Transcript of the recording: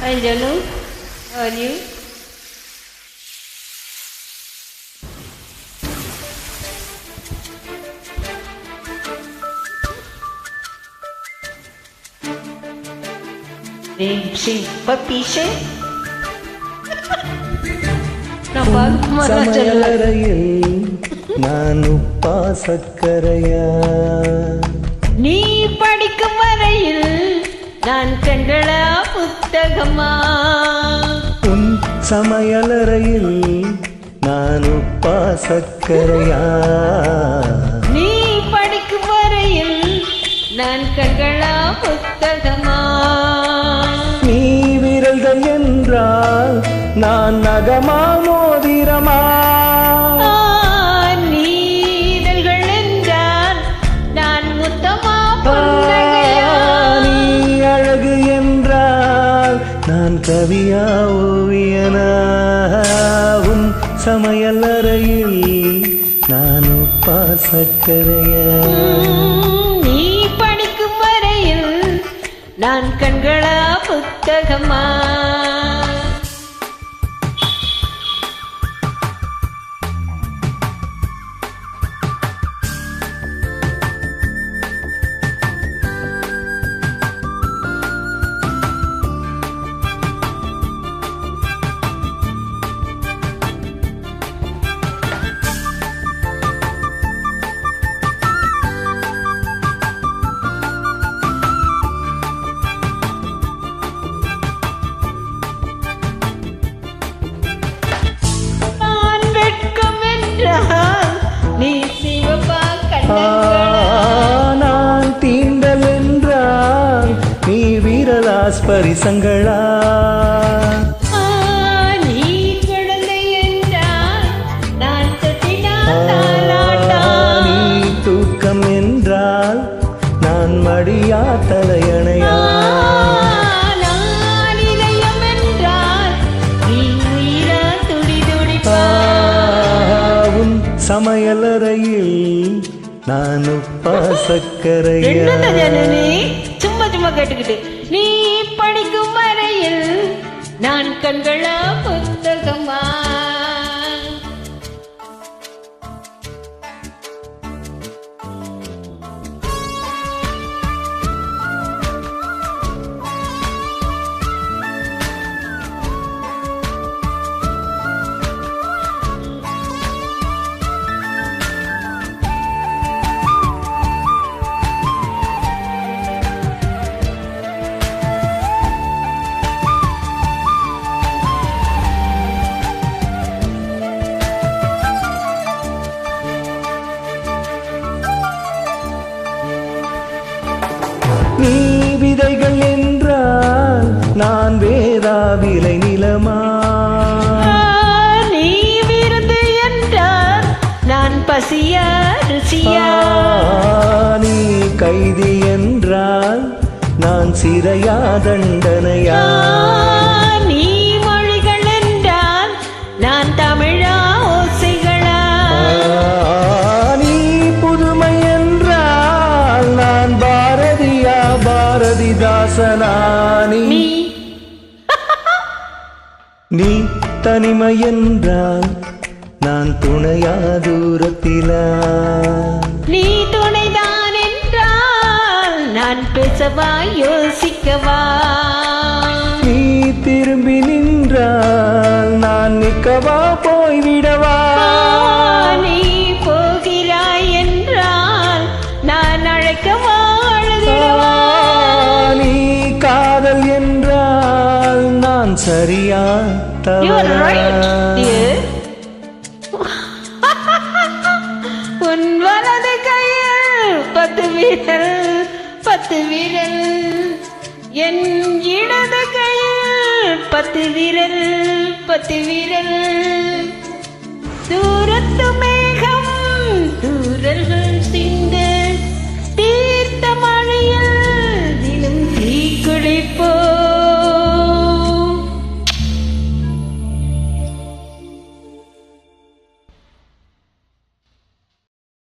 Hi Janu, how are you? Sing பப்பீஷே சமையலறையில் நான் உப்பா சக்கரையா, நீ படிக்கும் வரையில் நான் கண்களா புத்தகமா. உன் சமையலறையில் நான் உப்பா சக்கரையா, நீ படிக்கும் வரையில் நான் கண்களா புத்தகமா. நீ விரல்கள் என்றால் நான் நகமா மோதிரமா, நீதல்கள் என்றால் நான் முத்தமா பொன்னகையா. நீ அழகு என்றால் நான் கவியா ஓவியனா. உன் சமையலறையில் நான் உப்பா சக்கரையா, நீ படிக்கும் வரையில் நான் கண்களா புத்தகமா. நீ சிவப்பா நான் தீண்டல் என்றால் நீ வீரலா ஸ்பரிசங்களா, நீ குழந்தை என்றால் நான் தொட்டினா. நீ தூக்கம் என்றால் நான் மடியா தலையணையா, நான் இதயம் என்றால் நீ உயிரா துடி துடிப்பா. உன் சமையலறையில் நான் உப்பா சக்கரையா. சும்மா சும்மா கேட்டுக்கிட்டு நீ படிக்கும் வரையில் நான் கண்களா புத்தகமா. நீ விதைகள் என்றால் நான் வேதா விலை நிலமா, நீ விருந்து என்றால் நான் பசியா ருசியா. நீ கைதி என்றால் நான் சிறையா தண்டனையா, நீ மொழிகள் என்றால் நான் தமிழா ஓசைகளா. நீ புதுமை என்றால் நான் பாரதியா பாரதிதாசனா. நீ தனிமை என்றால் நான் துணையா தூரத்திலா, நீ துணைதான் என்றால் நான் பேசவா யோசிக்கவா. நீ திரும்பி நின்றால் நான் நிற்கவா போய்விடவா. நீ போகிறாய் என்றால் நான் அழைக்கவா அழுதிடவா. நீ காதல் என்றால் நான் சரியா தவறா. உன் வலது கையில் 10 விரல் 10 விரல், என் இடது கையில் 10 விரல் 10 விரல். தூரத்து மேகம் தூரல்கள்